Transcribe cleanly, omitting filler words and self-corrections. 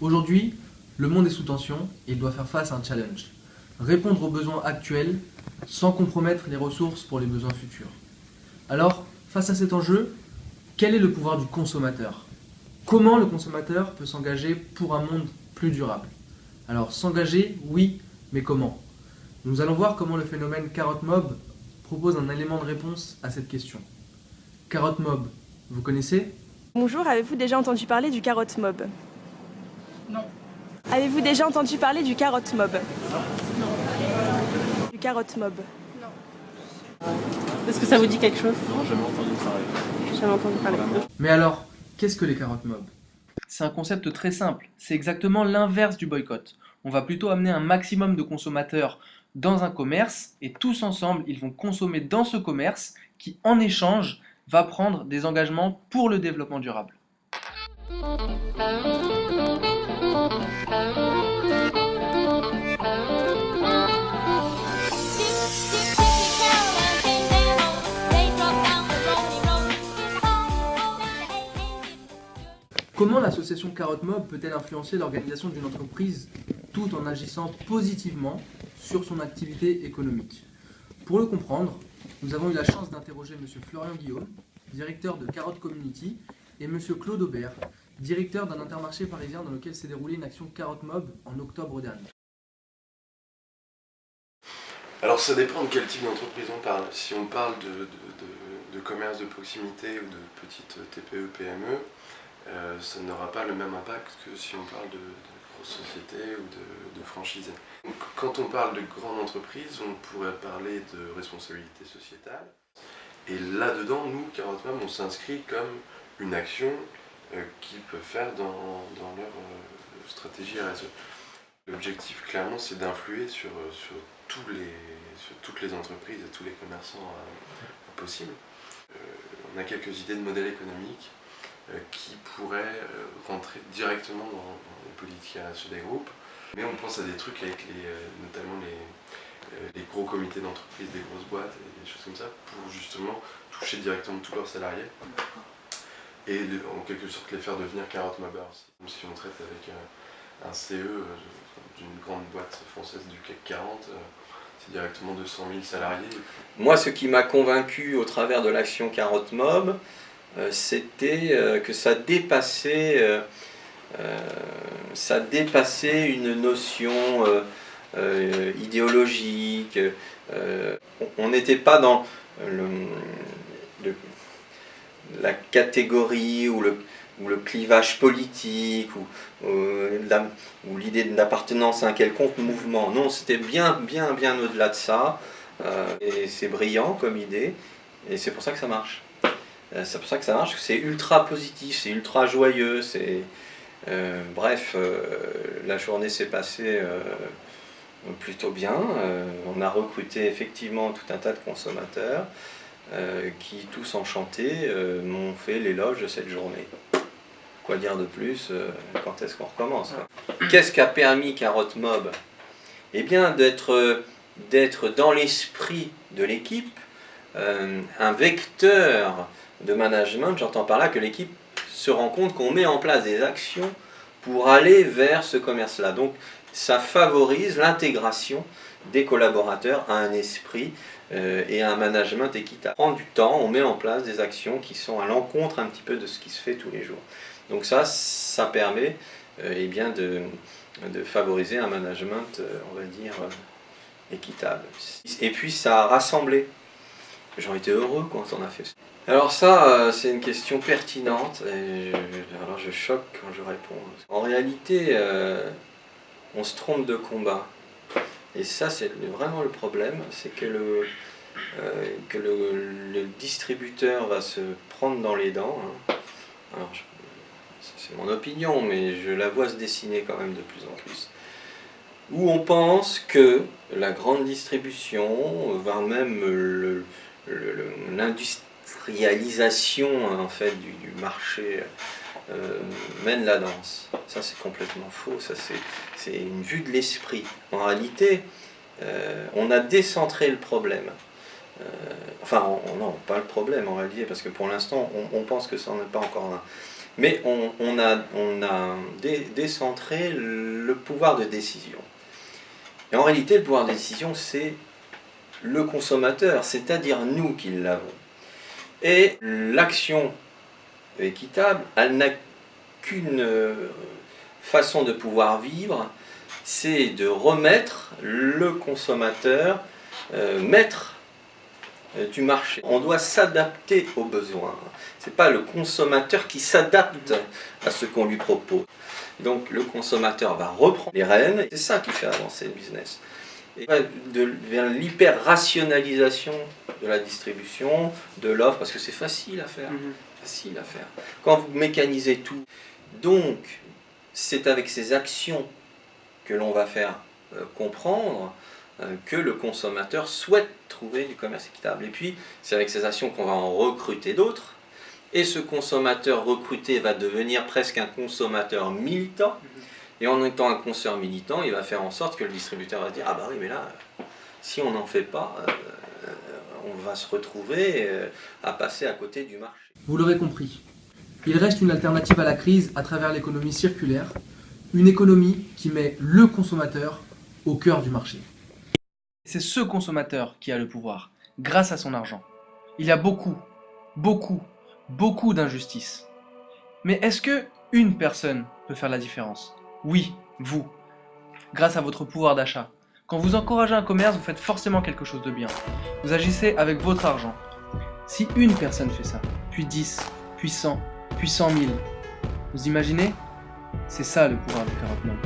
Aujourd'hui, le monde est sous tension et il doit faire face à un challenge. Répondre aux besoins actuels sans compromettre les ressources pour les besoins futurs. Alors, face à cet enjeu, quel est le pouvoir du consommateur? Comment le consommateur peut s'engager pour un monde plus durable? Alors, s'engager, oui, mais comment? Nous allons voir comment le phénomène Carotte Mob propose un élément de réponse à cette question. Carotte Mob, vous connaissez? Bonjour, avez-vous déjà entendu parler du carotte mob? Non. Avez-vous déjà entendu parler du carotte mob? Du carotte mob. Est-ce que ça vous dit quelque chose? Non, jamais entendu parler. Jamais entendu parler. Mais alors, qu'est-ce que les carottes mob? C'est un concept très simple, c'est exactement l'inverse du boycott. On va plutôt amener un maximum de consommateurs dans un commerce et tous ensemble, ils vont consommer dans ce commerce qui, en échange, va prendre des engagements pour le développement durable. Comment l'association Carotte Mob peut-elle influencer l'organisation d'une entreprise tout en agissant positivement sur son activité économique? Pour le comprendre, nous avons eu la chance d'interroger M. Florian Guillaume, directeur de Carotte Community, et M. Claude Aubert, directeur d'un intermarché parisien dans lequel s'est déroulée une action Carotte Mob en octobre dernier. Alors ça dépend de quel type d'entreprise on parle. Si on parle de commerce de proximité ou de petites TPE, PME, ça n'aura pas le même impact que si on parle de grosses sociétés ou de franchisés. Donc, quand on parle de grandes entreprises, on pourrait parler de responsabilité sociétale. Et là-dedans, nous, Carotte Mob, on s'inscrit comme une action qu'ils peuvent faire dans leur stratégie RSE. L'objectif, clairement, c'est d'influer sur toutes les entreprises et tous les commerçants possibles. On a quelques idées de modèles économiques qui pourraient rentrer directement dans les politiques RSE des groupes. Mais on pense à des trucs avec notamment les gros comités d'entreprise, des grosses boîtes et des choses comme ça, pour justement toucher directement tous leurs salariés et en quelque sorte les faire devenir Carotte Mobbers. Comme si on traite avec un CE d'une grande boîte française du CAC 40, c'est directement 200 000 salariés. Moi, ce qui m'a convaincu au travers de l'action Carotte Mob, c'était que ça dépassait une notion idéologique. On n'était pas dans la catégorie ou le clivage politique ou l'idée d'appartenance à un quelconque mouvement. Non, c'était bien au-delà de ça. Et c'est brillant comme idée et c'est pour ça que ça marche. C'est pour ça que ça marche, c'est ultra positif, c'est ultra joyeux, la journée s'est passée plutôt bien. On a recruté effectivement tout un tas de consommateurs qui, tous enchantés, m'ont fait l'éloge de cette journée. Quoi dire de plus, quand est-ce qu'on recommence, hein? Qu'est-ce qu'a permis Carotte Mob? Eh bien, d'être dans l'esprit de l'équipe, un vecteur de management. J'entends par là que l'équipe se rend compte qu'on met en place des actions pour aller vers ce commerce-là. Donc ça favorise l'intégration des collaborateurs à un esprit et à un management équitable. On prend du temps, on met en place des actions qui sont à l'encontre un petit peu de ce qui se fait tous les jours. Donc ça permet eh bien de favoriser un management, on va dire, équitable. Et puis ça a rassemblé. Les gens étaient heureux quand on a fait ça. Alors ça, c'est une question pertinente, et alors je choque quand je réponds. En réalité, on se trompe de combat. Et ça, c'est vraiment le problème, c'est que le distributeur va se prendre dans les dents. Hein. Alors, c'est mon opinion, mais je la vois se dessiner quand même de plus en plus. Où on pense que la grande distribution, voire même l'industrialisation en fait du marché mène la danse. Ça c'est complètement faux, ça c'est une vue de l'esprit. En réalité, on a décentré le problème. Non, pas le problème en réalité, parce que pour l'instant on pense que ça n'est pas encore Mais on a décentré le pouvoir de décision. Et en réalité, le pouvoir de décision, c'est le consommateur, c'est-à-dire nous qui l'avons. Et l'action équitable, elle n'a qu'une façon de pouvoir vivre, c'est de remettre le consommateur maître du marché. On doit s'adapter aux besoins. Ce n'est pas le consommateur qui s'adapte à ce qu'on lui propose. Donc le consommateur va reprendre les rênes, c'est ça qui fait avancer le business. Et vers l'hyper-rationalisation de la distribution, de l'offre, parce que c'est facile à faire. Facile à faire. Quand vous mécanisez tout, donc c'est avec ces actions que l'on va faire comprendre que le consommateur souhaite trouver du commerce équitable. Et puis, c'est avec ces actions qu'on va en recruter d'autres. Et ce consommateur recruté va devenir presque un consommateur militant. Et en étant un consommateur militant, il va faire en sorte que le distributeur va se dire « Ah bah oui, mais là, si on n'en fait pas, on va se retrouver à passer à côté du marché. » Vous l'aurez compris, il reste une alternative à la crise à travers l'économie circulaire, une économie qui met le consommateur au cœur du marché. C'est ce consommateur qui a le pouvoir, grâce à son argent. Il y a beaucoup d'injustices. Mais est-ce que une personne peut faire la différence? Oui, vous. Grâce à votre pouvoir d'achat. Quand vous encouragez un commerce, vous faites forcément quelque chose de bien. Vous agissez avec votre argent. Si une personne fait ça, puis 10, puis 100, puis 100 000, vous imaginez? C'est ça le pouvoir du Carotte Mob.